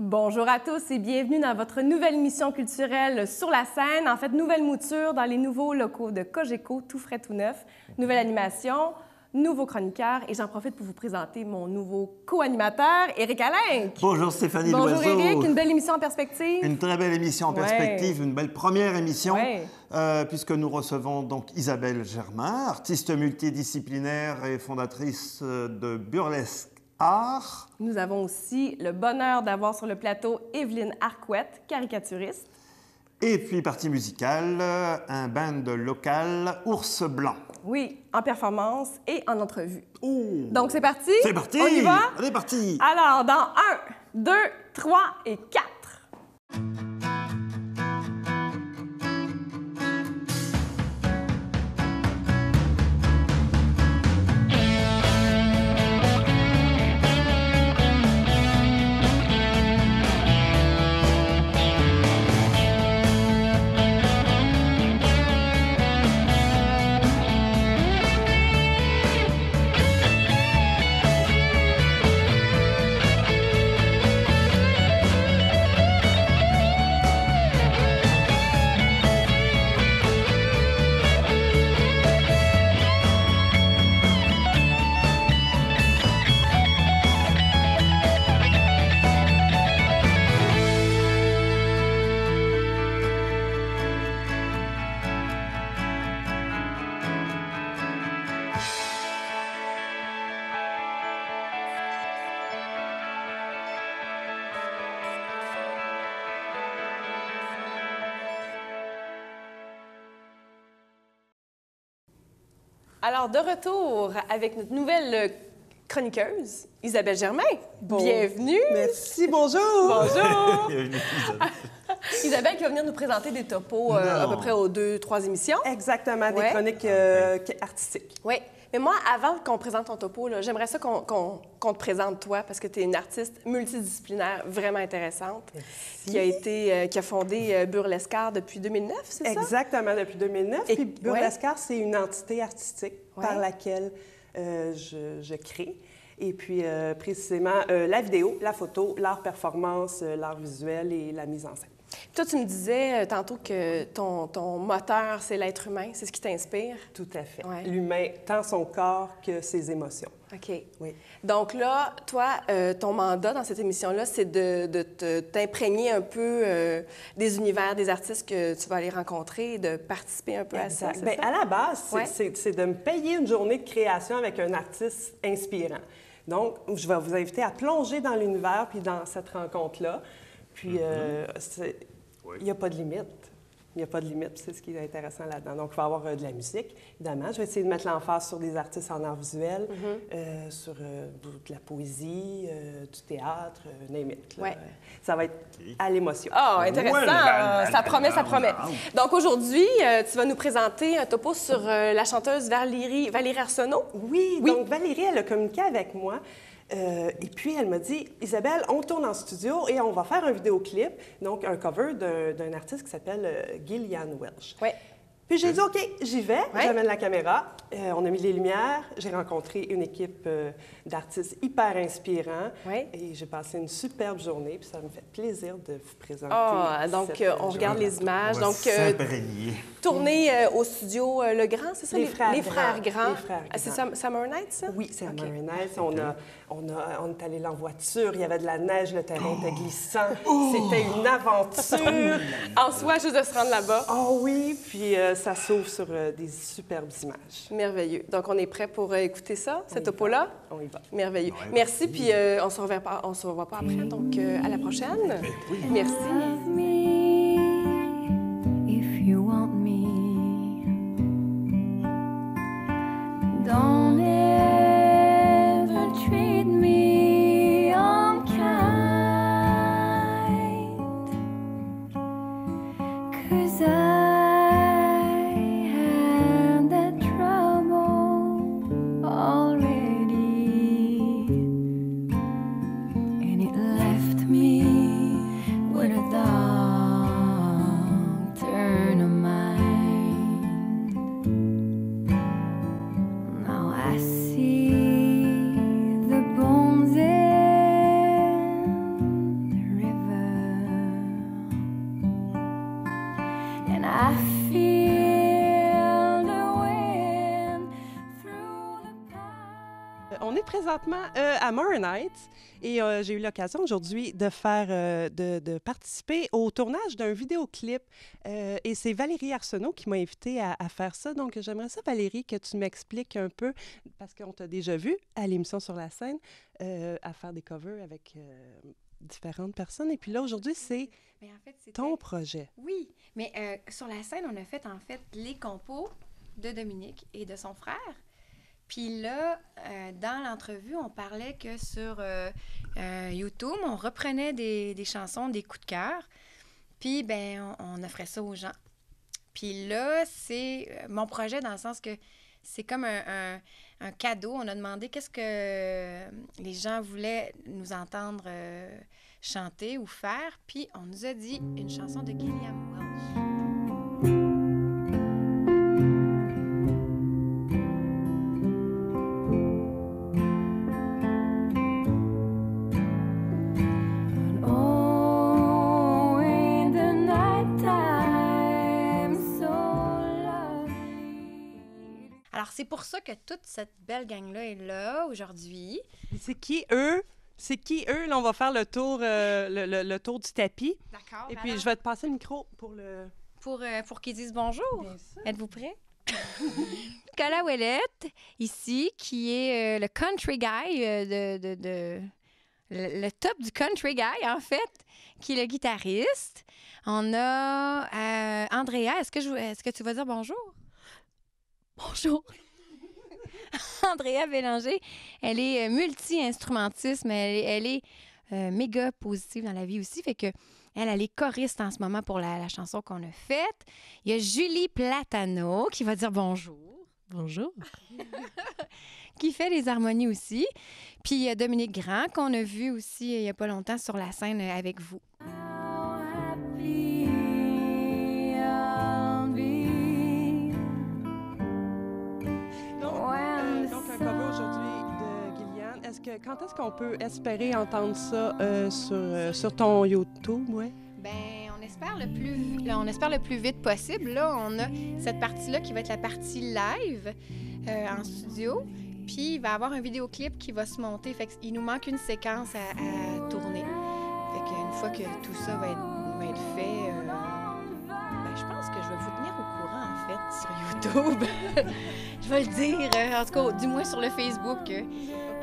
Bonjour à tous et bienvenue dans votre nouvelle émission culturelle sur la scène. En fait, nouvelle mouture dans les nouveaux locaux de Cogeco, tout frais, tout neuf. Nouvelle animation, nouveau chroniqueur et j'en profite pour vous présenter mon nouveau co-animateur, Éric Alain. Bonjour Stéphanie Loiseau. Bonjour Éric, une belle émission en perspective. Une très belle émission en perspective, une belle première émission, puisque nous recevons donc Isabelle Germain, artiste multidisciplinaire et fondatrice de Burlesque Art. Nous avons aussi le bonheur d'avoir sur le plateau Evelyne Arquette, caricaturiste. Et puis, partie musicale, un band local, Ours Blanc. Oui, en performance et en entrevue. Oh. Donc, c'est parti? C'est parti! On y va? On est parti! Alors, dans 1, 2, 3 et 4. Alors, de retour avec notre nouvelle chroniqueuse, Isabelle Germain. Bon. Bienvenue. Merci, bonjour. Bonjour. Bienvenue, Isabelle. Isabelle qui va venir nous présenter des topos à peu près aux 2-3 émissions. Exactement, des Ouais. chroniques artistiques. Oui. Mais moi, avant qu'on présente ton topo, là, j'aimerais ça qu'on te présente toi, parce que tu es une artiste multidisciplinaire vraiment intéressante, qui a fondé Burlesque Art depuis 2009, c'est ça? Exactement, depuis 2009. Et- Puis Burlesque Art, c'est une entité artistique par laquelle je crée. Et puis, précisément, la vidéo, la photo, l'art performance, l'art visuel et la mise en scène. Toi, tu me disais tantôt que ton moteur, c'est l'être humain, c'est ce qui t'inspire. Tout à fait. Ouais. L'humain, tant son corps que ses émotions. OK. Oui. Donc là, toi, ton mandat dans cette émission-là, c'est de t'imprégner un peu des univers des artistes que tu vas aller rencontrer et de participer un peu à ça, c'est Bien, ça? à la base, Ouais. c'est de me payer une journée de création avec un artiste inspirant. Donc, je vais vous inviter à plonger dans l'univers puis dans cette rencontre-là. Puis, il n'y a pas de limite. Il n'y a pas de limite, c'est ce qui est intéressant là-dedans. Donc, il va y avoir de la musique, évidemment. Je vais essayer de mettre l'emphase sur des artistes en art visuel, sur de la poésie, du théâtre, name it, là. Ouais. Ça va être à l'émotion. Ah, intéressant! Ouais, Ça promet, ça promet. wow. Donc aujourd'hui, tu vas nous présenter un topo sur la chanteuse Valérie Arsenault. Oui, Oui. donc Valérie, elle a communiqué avec moi. Et puis, elle m'a dit, Isabelle, on tourne en studio et on va faire un vidéoclip, donc un cover d'un artiste qui s'appelle Gillian Welch. Oui. Puis j'ai dit, OK, j'y vais, Ouais. j'amène la caméra, on a mis les lumières, j'ai rencontré une équipe d'artistes hyper inspirants Ouais. et j'ai passé une superbe journée, puis ça me fait plaisir de vous présenter. Ah, donc cette on regarde les images. On va Donc, s'imprégner. tourner au studio Le Grand, c'est ça? Les frères Les frères Grands. Grands. Les frères Ah, c'est Grands. Summer Night, ça? Oui, c'est OK. à Murray Nights. On est allé là en voiture, il y avait de la neige, le terrain était glissant. C'était une aventure. En soi, juste de se rendre là-bas. Oh oui, puis ça s'ouvre sur des superbes images. Merveilleux. Donc, on est prêt pour écouter ça, ce topo-là? On y va. Merveilleux. Ouais, Merci, puis on se revoit pas après, donc à la prochaine. Oui. Merci. Love me if you want me. Don't ever treat me unkind, 'cause I had that trouble already, and it left me with a dark présentement à Morin Heights et j'ai eu l'occasion aujourd'hui de de participer au tournage d'un vidéoclip. Et c'est Valérie Arsenault qui m'a invitée à faire ça. Donc, j'aimerais ça, Valérie, que tu m'expliques un peu, parce qu'on t'a déjà vu à l'émission Sur la scène, à faire des covers avec différentes personnes. Et puis là, aujourd'hui, c'est ton projet. Oui, mais sur la scène, on a fait en fait les compos de Dominique et de son frère. Puis là, dans l'entrevue, on parlait que sur YouTube, on reprenait des chansons, des coups de cœur, puis ben on offrait ça aux gens. Puis là, c'est mon projet dans le sens que c'est comme un cadeau. On a demandé qu'est-ce que les gens voulaient nous entendre chanter ou faire, puis on nous a dit une chanson de Gillian Welch. Alors, c'est pour ça que toute cette belle gang-là est là aujourd'hui. C'est qui, eux? C'est qui, eux? Là, on va faire le tour, le tour du tapis. D'accord. Et puis, je vais te passer le micro pour le... Pour qu'ils disent bonjour. Bien sûr. Êtes-vous prêts? Nicolas Ouellette, ici, qui est le country guy le top du country guy, en fait, qui est le guitariste. On a Andrea. Est-ce que tu vas dire bonjour? Bonjour. Andrea Bélanger, elle est multi-instrumentiste, mais elle est méga positive dans la vie aussi. Fait que elle est choriste en ce moment pour la chanson qu'on a faite. Il y a Julie Platano qui va dire bonjour. Bonjour. Qui fait les harmonies aussi. Puis il y a Dominique Grand qu'on a vu aussi il n'y a pas longtemps sur la scène avec vous. Donc, un cover aujourd'hui de Gillian. Quand est-ce qu'on peut espérer entendre ça sur ton YouTube? Ouais? Ben, on espère le plus vite possible. Là, on a cette partie-là qui va être la partie live en studio. Puis, il va y avoir un vidéoclip qui va se monter. Fait qu'il nous manque une séquence à tourner. Fait qu'une fois que tout ça va être fait, ben, je pense que je vais vous tenir au courant, en fait, sur YouTube. Je vais le dire, en tout cas, du moins sur le Facebook,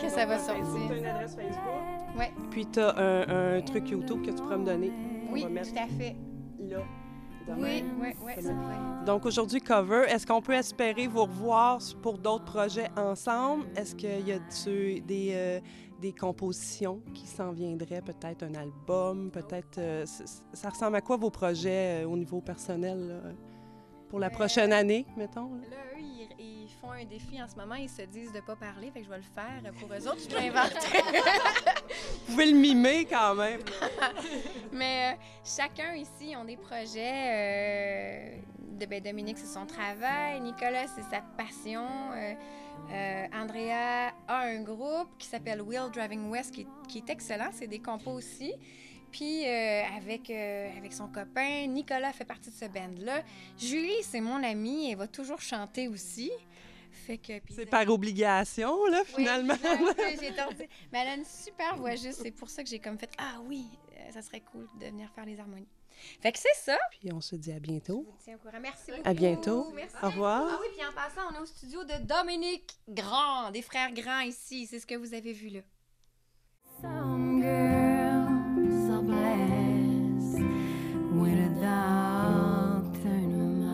que ça va sortir. Tu as une adresse Facebook? Oui. Puis, tu as un truc YouTube que tu pourras me donner. Oui, tout à fait. Là. Oui, c'est vrai. Donc, aujourd'hui, cover. Est-ce qu'on peut espérer vous revoir pour d'autres projets ensemble? Est-ce qu'il y a des compositions qui s'en viendraient? Peut-être un album? Peut-être... ça ressemble à quoi vos projets au niveau personnel là, pour la prochaine année, mettons? Là, eux, ils font un défi en ce moment. Ils se disent de ne pas parler. Fait que je vais le faire pour eux autres. Je l'invente. Vous pouvez le mimer quand même. Mais chacun ici ont des projets. Dominique, c'est son travail. Nicolas, c'est sa passion. Andrea a un groupe qui s'appelle Wheel Driving West, qui est excellent. C'est des compos aussi. Puis avec son copain, Nicolas fait partie de ce band-là. Julie, c'est mon amie. Elle va toujours chanter aussi. Fait que, c'est par obligation, là, finalement. Oui, j'ai tenté. Mais elle a une super voix juste. C'est pour ça que j'ai comme fait « Ah oui, ça serait cool de venir faire les harmonies. » Fait que c'est ça. Puis on se dit à bientôt. Je vous tiens au courant. Merci beaucoup. À bientôt. Merci. Au revoir. Ah oui, puis en passant, on est au studio de Dominique Grand, des frères Grand ici. C'est ce que vous avez vu là. Some girls are blessed with a dark turn of mind.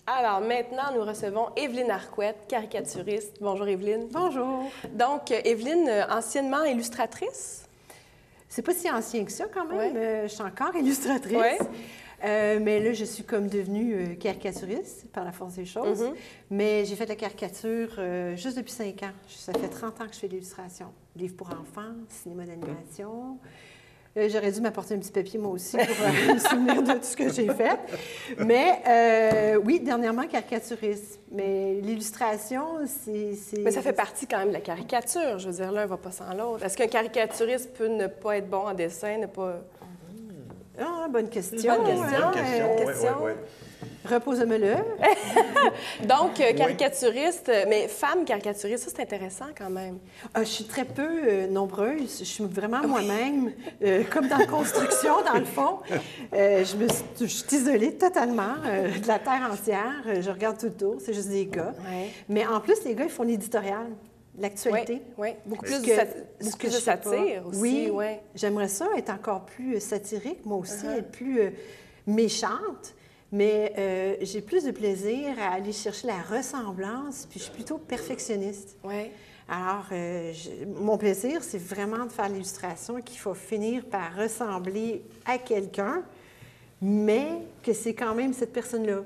Alors maintenant, nous recevons Évelyne Arquette, caricaturiste. Bonjour Évelyne. Bonjour. Donc, Évelyne, anciennement illustratrice. C'est pas si ancien que ça quand même. Ouais. Je suis encore illustratrice. Ouais. Mais là, je suis comme devenue caricaturiste par la force des choses. Mais j'ai fait de la caricature juste depuis 5 ans. Ça fait 30 ans que je fais de l'illustration. Livres pour enfants, cinéma d'animation. J'aurais dû m'apporter un petit papier, moi aussi, pour me souvenir de tout ce que j'ai fait. Mais oui, dernièrement, caricaturiste. Mais l'illustration, c'est... Mais ça fait partie quand même de la caricature. Je veux dire, l'un ne va pas sans l'autre. Est-ce qu'un caricaturiste peut ne pas être bon en dessin, ne pas... Ah, bonne question. Bonne question. Bonne question. Ouais. Repose-moi-le. Donc, caricaturiste, mais femme caricaturiste, ça, c'est intéressant quand même. Je suis très peu nombreuse. Je suis vraiment moi-même, comme dans la construction, dans le fond. Je suis isolée totalement de la terre entière. Je regarde tout autour, c'est juste des gars. Ouais. Mais en plus, les gars, ils font l'éditorial, l'actualité. Oui, beaucoup plus ce de je sais pas. satire aussi. Oui, ouais. J'aimerais ça être encore plus satirique, moi aussi, être plus méchante. Mais j'ai plus de plaisir à aller chercher la ressemblance, puis je suis plutôt perfectionniste. Oui. Alors, mon plaisir, c'est vraiment de faire l'illustration qu'il faut finir par ressembler à quelqu'un, mais que c'est quand même cette personne-là.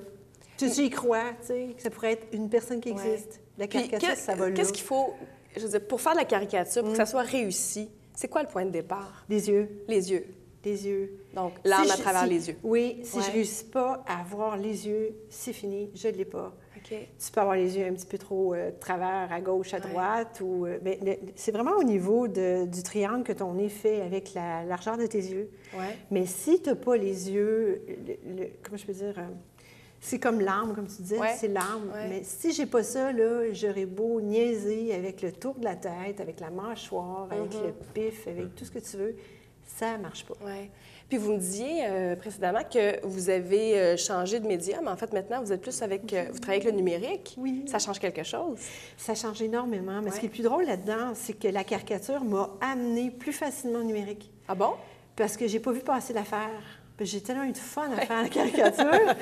J'y crois, tu sais, que ça pourrait être une personne qui existe. La caricature, ça va là. Qu'est-ce qu'il faut, je veux dire, pour faire de la caricature, pour que ça soit réussi, c'est quoi le point de départ? Les yeux. Les yeux. Les yeux. Donc, l'âme à travers les yeux. Oui, si je ne réussis pas à avoir les yeux, c'est fini, je ne l'ai pas. OK. Tu peux avoir les yeux un petit peu trop de travers, à gauche, à droite. Ou, mais c'est vraiment au niveau du triangle que ton nez fait avec la largeur de tes yeux. Ouais. Mais si tu n'as pas les yeux, comment je peux dire, c'est comme l'âme, comme tu disais, c'est l'âme. Ouais. Mais si j'ai pas ça, là, j'aurais beau niaiser avec le tour de la tête, avec la mâchoire, avec le pif, avec tout ce que tu veux, ça marche pas. Oui. Puis vous me disiez précédemment que vous avez changé de médium. En fait, maintenant, vous êtes plus avec... vous travaillez avec le numérique. Oui. Ça change quelque chose? Ça change énormément. Mais ce qui est le plus drôle là-dedans, c'est que la caricature m'a amené plus facilement au numérique. Ah bon? Parce que j'ai pas vu passer l'affaire. J'ai tellement eu de fun à faire la caricature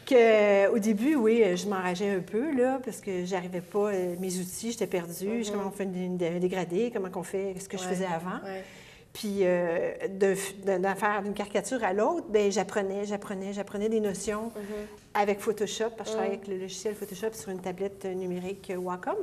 qu'au début, oui, je m'enrageais un peu, là, parce que j'arrivais pas, mes outils, j'étais perdue. Comment on fait un dégradé, comment on fait ce que je faisais avant. Ouais. Puis de faire d'une caricature à l'autre, bien, j'apprenais des notions avec Photoshop, parce que je travaillais avec le logiciel Photoshop sur une tablette numérique Wacom.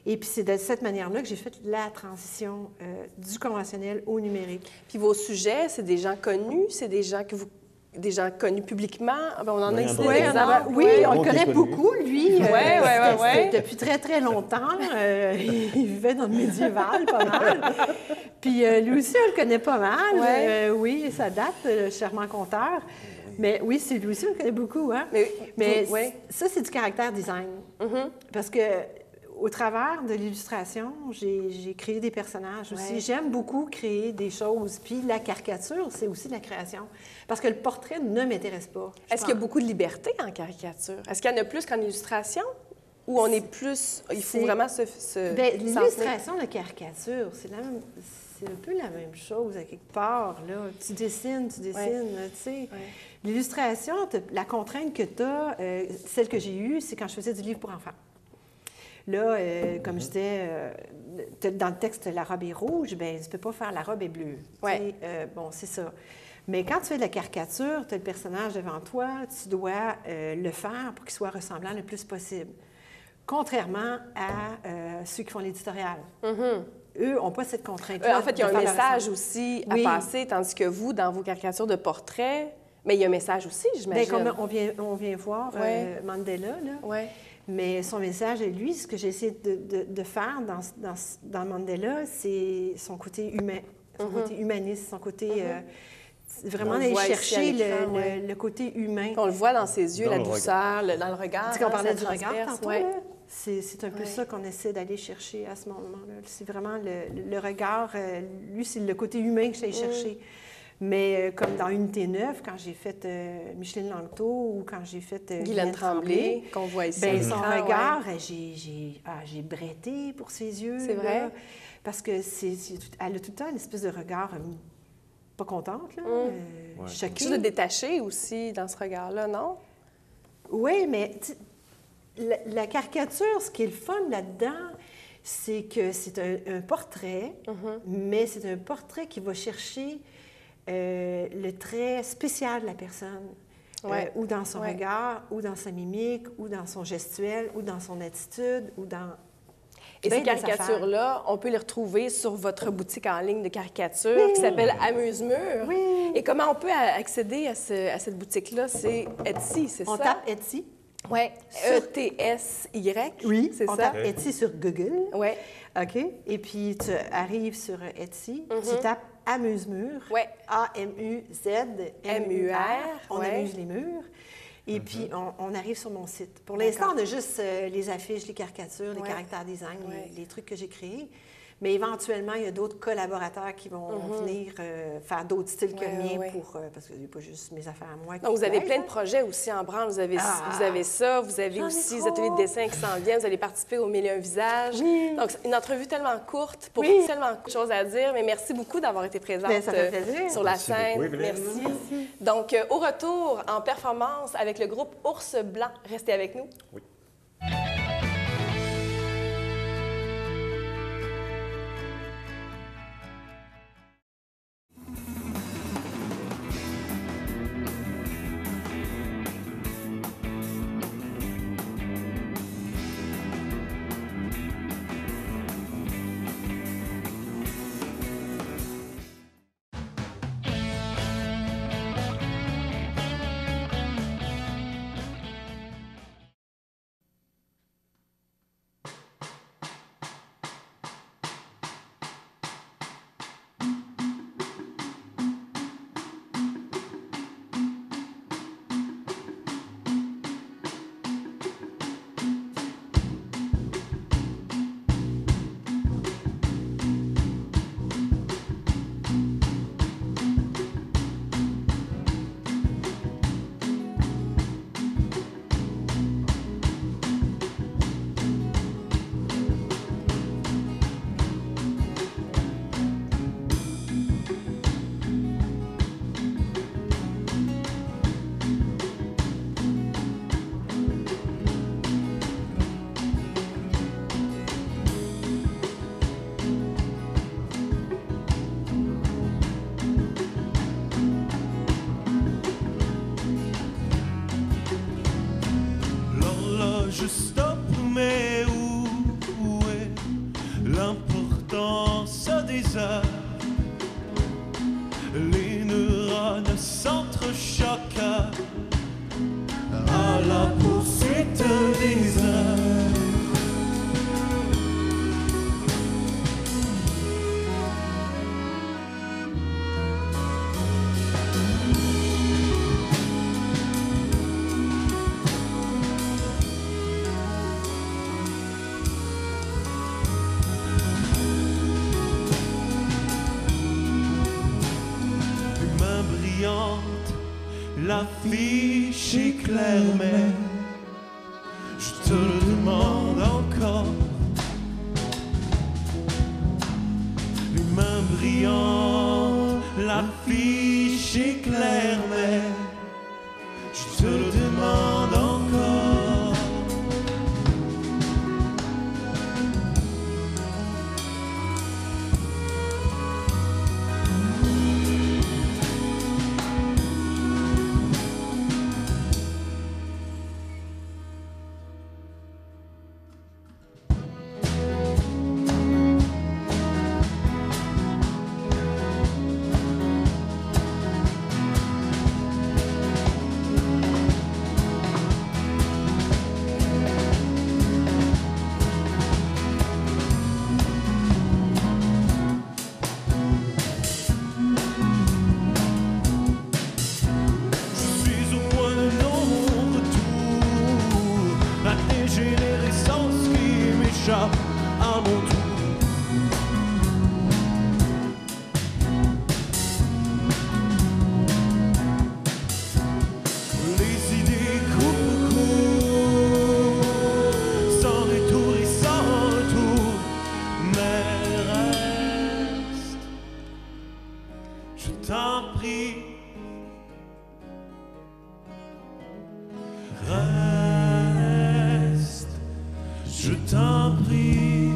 Et puis c'est de cette manière-là que j'ai fait la transition du conventionnel au numérique. Puis vos sujets, c'est des gens connus, c'est des gens connus publiquement. Ben, on en a ici des exemples. Oui, on le connaît beaucoup, lui. Oui. Depuis très, très longtemps. Il vivait dans le médiéval, pas mal. Puis lui aussi, on le connaît pas mal. Ouais. Oui, ça date, le charmant conteur. Mais oui, c'est lui aussi, on le connaît beaucoup. Hein? Mais ça, c'est du caractère design. Parce que au travers de l'illustration, j'ai créé des personnages aussi. J'aime beaucoup créer des choses. Puis la caricature, c'est aussi de la création. Parce que le portrait ne m'intéresse pas. Est-ce qu'il y a beaucoup de liberté en caricature? Est-ce qu'il y en a plus qu'en illustration? Ou on est plus... Il faut vraiment se bien, l'illustration, la caricature, c'est un peu la même chose à quelque part. Là. Tu dessines, tu sais. L'illustration, la contrainte que tu as, celle que j'ai eue, c'est quand je faisais du livre pour enfants. Là, comme je disais, dans le texte, la robe est rouge, bien, tu ne peux pas faire la robe est bleue. Ouais. Bon, c'est ça. Mais quand tu fais de la caricature, tu as le personnage devant toi, tu dois le faire pour qu'il soit ressemblant le plus possible. Contrairement à ceux qui font l'éditorial. Eux n'ont pas cette contrainte-là. En fait, il y a un message aussi à passer, tandis que vous, dans vos caricatures de portraits, mais il y a un message aussi, j'imagine. Bien, comme on vient voir Mandela, là. Ouais. Mais son message, lui, ce que j'ai essayé de faire dans Mandela, c'est son côté humain, son côté humaniste, son côté... vraiment aller chercher le côté humain. On le voit dans ses yeux, la douceur, dans le regard. Tu sais qu'on parlait du regard tantôt, là? C'est un peu ça qu'on essaie d'aller chercher à ce moment-là. C'est vraiment le regard, lui, c'est le côté humain que j'allais chercher. Mais comme dans Unité 9, quand j'ai fait Micheline Langto ou quand j'ai fait Guylaine Tremblay, qu'on voit ici. Bien, son regard, j'ai bretté pour ses yeux. C'est vrai? Parce que elle a tout le temps une espèce de regard pas contente, là. Choquée. Juste de détacher aussi dans ce regard-là, non? Oui, mais la caricature, ce qui est le fun là-dedans, c'est que c'est un portrait, mais c'est un portrait qui va chercher le trait spécial de la personne. Ou dans son regard, ou dans sa mimique, ou dans son gestuel, ou dans son attitude, ou dans... Et ces caricatures-là, on peut les retrouver sur votre boutique en ligne de caricatures qui s'appelle Amuse-Mur. Oui. Et comment on peut accéder à cette boutique-là? C'est Etsy, c'est ça? On tape Etsy. Oui, E-T-S-Y. Oui, c'est ça? On tape Etsy sur Google. Oui. OK. Et puis, tu arrives sur Etsy, tu tapes Amuse-Mur. Oui. A-M-U-Z-M-U-R. On amuse les murs. Et puis, on arrive sur mon site. Pour l'instant, on a juste les affiches, les caricatures, les caractères design, les trucs que j'ai créés. Mais éventuellement, il y a d'autres collaborateurs qui vont venir faire d'autres styles que le mien parce que ce n'est pas juste mes affaires à moi. Donc, vous avez plein de projets aussi en branle. Vous avez ça, vous avez aussi les ateliers de dessin qui s'en viennent. Vous allez participer au 1001 visages. Oui. Donc, une entrevue tellement courte pour tellement de choses à dire. Mais merci beaucoup d'avoir été présente sur la scène. Beaucoup, merci. Donc, au retour en performance avec le groupe Ours Blanc. Restez avec nous. Oui. Je stoppe, mais où est l'importance des heures? Les neurones s'entrechoquent à la poursuite des heures. L'affiche est claire, mais je te le demande encore. Les mains brillantes, l'affiche est claire, mais je te le demande encore. Reste, je t'en prie.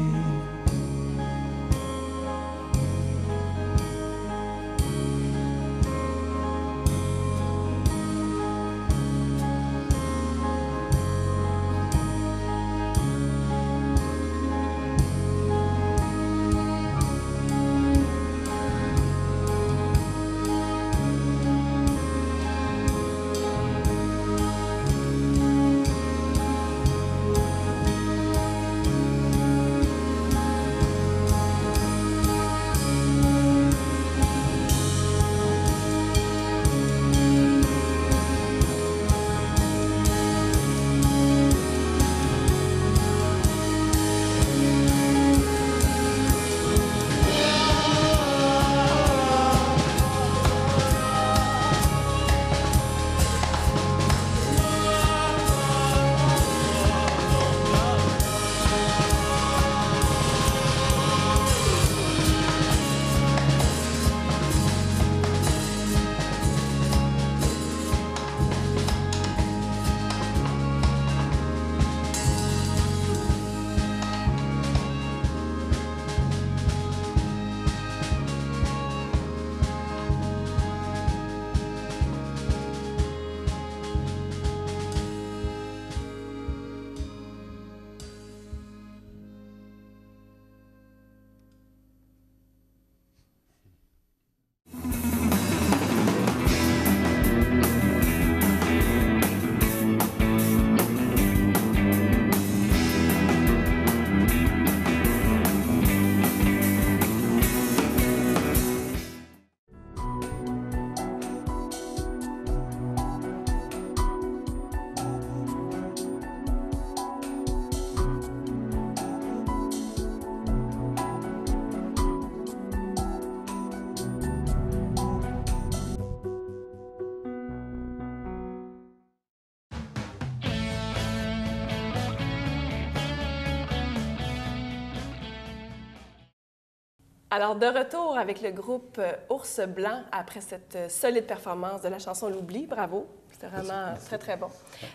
Alors, de retour avec le groupe Ours Blanc après cette solide performance de la chanson L'Oubli. Bravo, c'était vraiment très, très bon.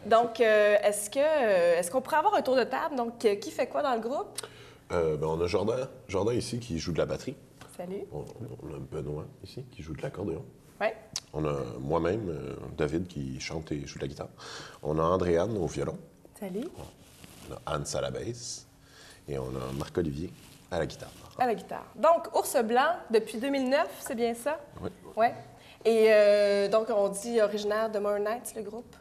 Donc, est-ce qu'on pourrait avoir un tour de table? Donc, qui fait quoi dans le groupe? On a Jordan ici qui joue de la batterie. Salut. On a Benoît ici qui joue de l'accordéon. Oui. On a moi-même, David, qui chante et joue de la guitare. On a Andréane au violon. Salut. On a Anne à la basse. Et on a Marc-Olivier à la guitare. À la guitare. Donc, Ours Blanc, depuis 2009, c'est bien ça? Oui. Oui. Et donc, on dit originaire de Modern Nights, le groupe?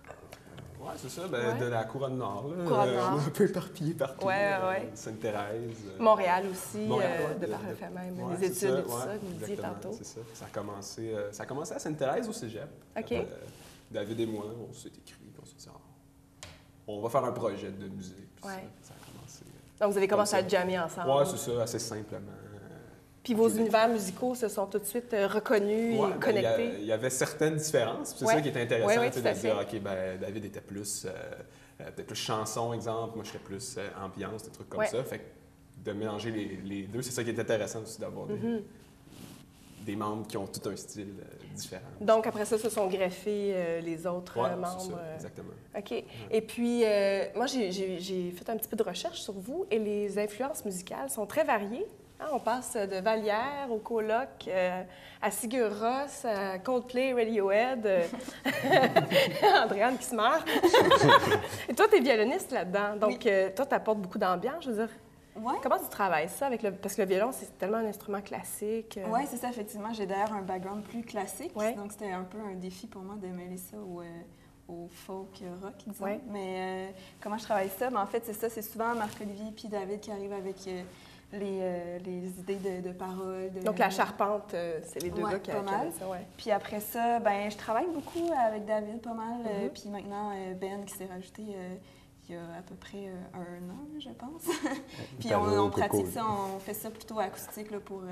Oui, c'est ça, de la Couronne Nord. Là. Couronne Nord. On est un peu éparpillés partout. Oui, oui. Sainte-Thérèse. Montréal aussi, Montréal, de par le fait même. Ouais, les études et tout ouais, ça, vous le disiez tantôt. C'est ça. Ça a commencé à Sainte-Thérèse au cégep. OK. David et moi, on s'est écrit, on s'est dit, on va faire un projet de musée. Puis Ouais. ça a commencé. Donc, vous avez commencé à jammer ensemble. Oui, c'est ça, assez simplement. Puis vos univers musicaux se sont tout de suite reconnus et connectés. Il y avait certaines différences. C'est ça qui est intéressant, de dire, OK, David était plus, peut-être plus chanson, exemple. Moi, j'étais plus ambiance, des trucs comme ça. Fait que de mélanger les deux, c'est ça qui est intéressant aussi, d'avoir des membres qui ont tout un style différent. Donc, après ça, se sont greffés les autres membres. C'est ça, exactement. OK. Ouais. Et puis, moi, j'ai fait un petit peu de recherche sur vous et les influences musicales sont très variées. Hein? On passe de Vallière au Coloc, à Sigur Rós, à Coldplay, Radiohead, Andréane qui se meurt. Et toi, tu es violoniste là-dedans. Donc, toi, tu apportes beaucoup d'ambiance, je veux dire. Ouais. Comment tu travailles ça avec parce que le violon, c'est tellement un instrument classique. Oui, c'est ça, effectivement. J'ai d'ailleurs un background plus classique, donc c'était un peu un défi pour moi de mêler ça au folk rock, disons. Ouais. Mais comment je travaille ça? En fait, c'est ça, c'est souvent Marc-Olivier puis David qui arrivent avec les idées de paroles. Donc la charpente, c'est les deux gars qui pas mal. Ça, ouais. Puis après ça, je travaille beaucoup avec David, pas mal. Puis maintenant, Ben qui s'est rajouté... il y a à peu près 1 an, je pense. Puis on pratique ça, on fait ça plutôt acoustique là, pour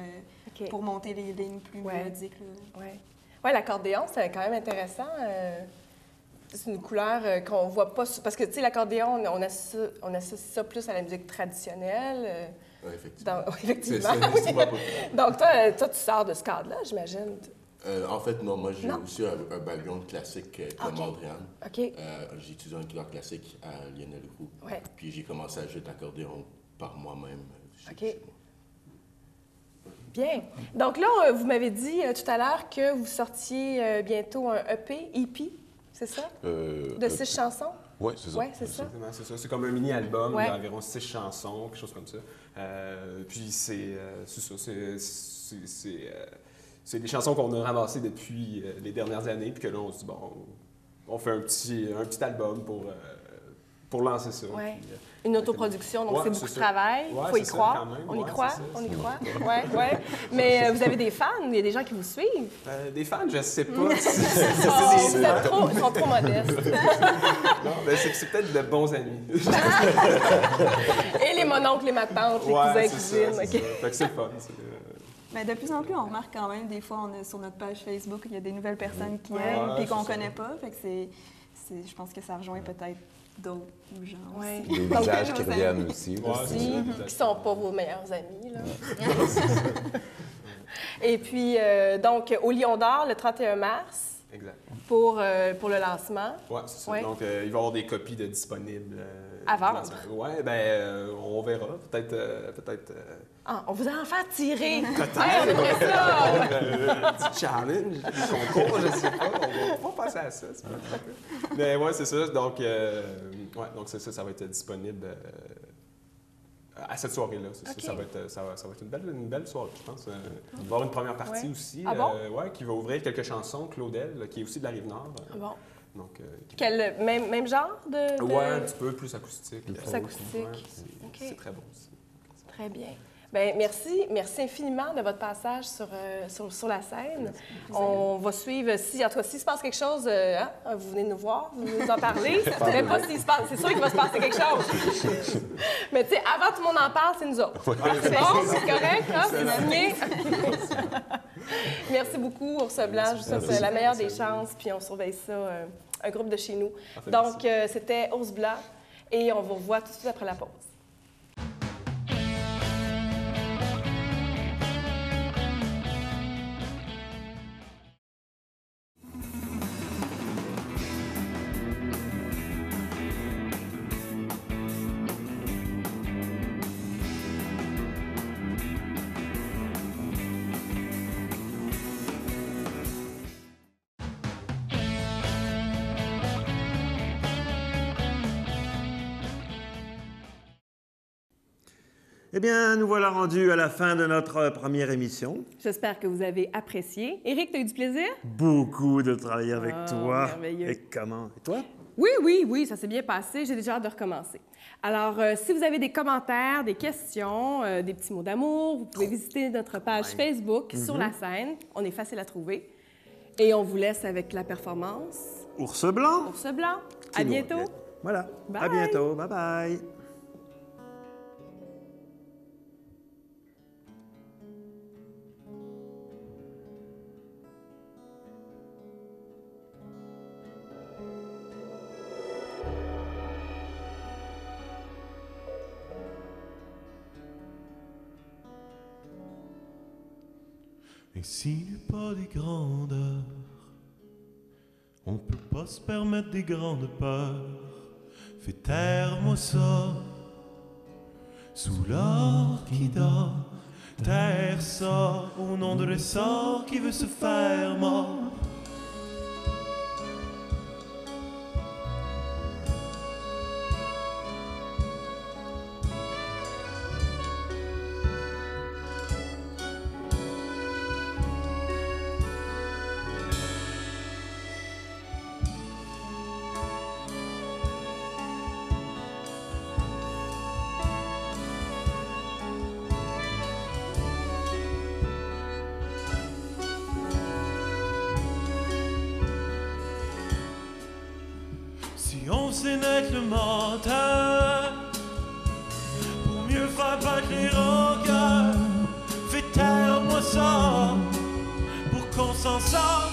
monter les lignes plus mélodiques. Oui, l'accordéon, c'est quand même intéressant. C'est une couleur qu'on voit pas... Parce que, tu sais, l'accordéon, on associe ça plus à la musique traditionnelle. Oui, effectivement. Donc, toi, tu sors de ce cadre-là, j'imagine. En fait, non. Moi, j'ai aussi un background classique comme Andréane. OK. J'ai étudié en guitare classique à Lionel Roux. Ouais. Puis j'ai commencé à jouer de l'accordéon par moi-même. OK. Bien. Donc là, vous m'avez dit tout à l'heure que vous sortiez bientôt un EP, c'est ça? De 6 chansons? Oui, c'est ça. Oui, c'est ça. C'est ça. C'est comme un mini-album d'environ 6 chansons, quelque chose comme ça. Puis c'est ça. C'est des chansons qu'on a ramassées depuis les dernières années, puis que là, on se dit, bon, on fait un petit album pour lancer ça. Ouais. Puis, une autoproduction, donc c'est beaucoup de travail. Il faut y croire. On y croit. On y croit. Oui. Mais vous avez des fans, il y a des gens qui vous suivent. Des fans, je ne sais pas. Ils sont trop modestes. Non, c'est peut-être de bons amis. Et les mononcles, les matantes, les cousins, cousines. Fait que c'est le fun. Mais de plus en plus, on remarque quand même, des fois, sur notre page Facebook, il y a des nouvelles personnes qui aiment puis qu'on ne connaît pas. Fait que je pense que ça rejoint peut-être d'autres gens aussi. Des visages qui reviennent aussi. Qui ne sont pas vos meilleurs amis. Là. Et puis, donc, au Lion d'Or, le 31 mars. Exact. Pour le lancement. Oui, c'est ça. Ouais. Donc, il va y avoir des copies disponibles. À vendre? Oui, on verra. Peut-être. Ah, on vous a enfin tiré! Peut-être! On aimerait ça! Petit challenge, concours, je sais pas. On va passer à ça. Mais oui, c'est ça. Donc, donc c'est ça, ça va être disponible à cette soirée-là. Okay. Ça va être une belle soirée, je pense. Il va y avoir une première partie aussi, qui va ouvrir quelques chansons. Claudel, qui est aussi de la Rive-Nord. Ah bon? Donc, même genre de... Oui, un petit peu plus acoustique. Plus acoustique. Ouais, c'est très bon aussi. Très bien. Bien, merci infiniment de votre passage sur la scène. On va suivre, si se passe quelque chose, vous venez nous voir, vous nous en parlez. Mais pas s'il se passe, c'est sûr qu'il va se passer quelque chose. Mais tu sais, avant que tout le monde en parle, c'est nous autres. C'est bon, c'est correct, c'est signé. Merci beaucoup, Ours Blanc. Je vous souhaite la meilleure des chances, puis on surveille ça, un groupe de chez nous. Donc, c'était Ours Blanc, et on vous revoit tout de suite après la pause. Eh bien, nous voilà rendus à la fin de notre première émission. J'espère que vous avez apprécié. Éric, tu as eu du plaisir? Beaucoup de travailler avec toi. Merveilleux. Et comment? Et toi? Oui, ça s'est bien passé. J'ai déjà hâte de recommencer. Alors, si vous avez des commentaires, des questions, des petits mots d'amour, vous pouvez visiter notre page Facebook sur la scène. On est facile à trouver. Et on vous laisse avec la performance. Ours Blanc. Ours Blanc. À bientôt. Voilà. Bye. À bientôt. Bye bye. Et s'il n'y a pas des grandeurs, on peut pas se permettre des grandes peurs. Fais taire moi ça, sous l'or qui dort. Terre ça, au nom de l'essor qui veut se faire mort. On sait naître le menteur pour mieux faire battre les rancœurs. Fais taire moi ça pour qu'on s'en sorte.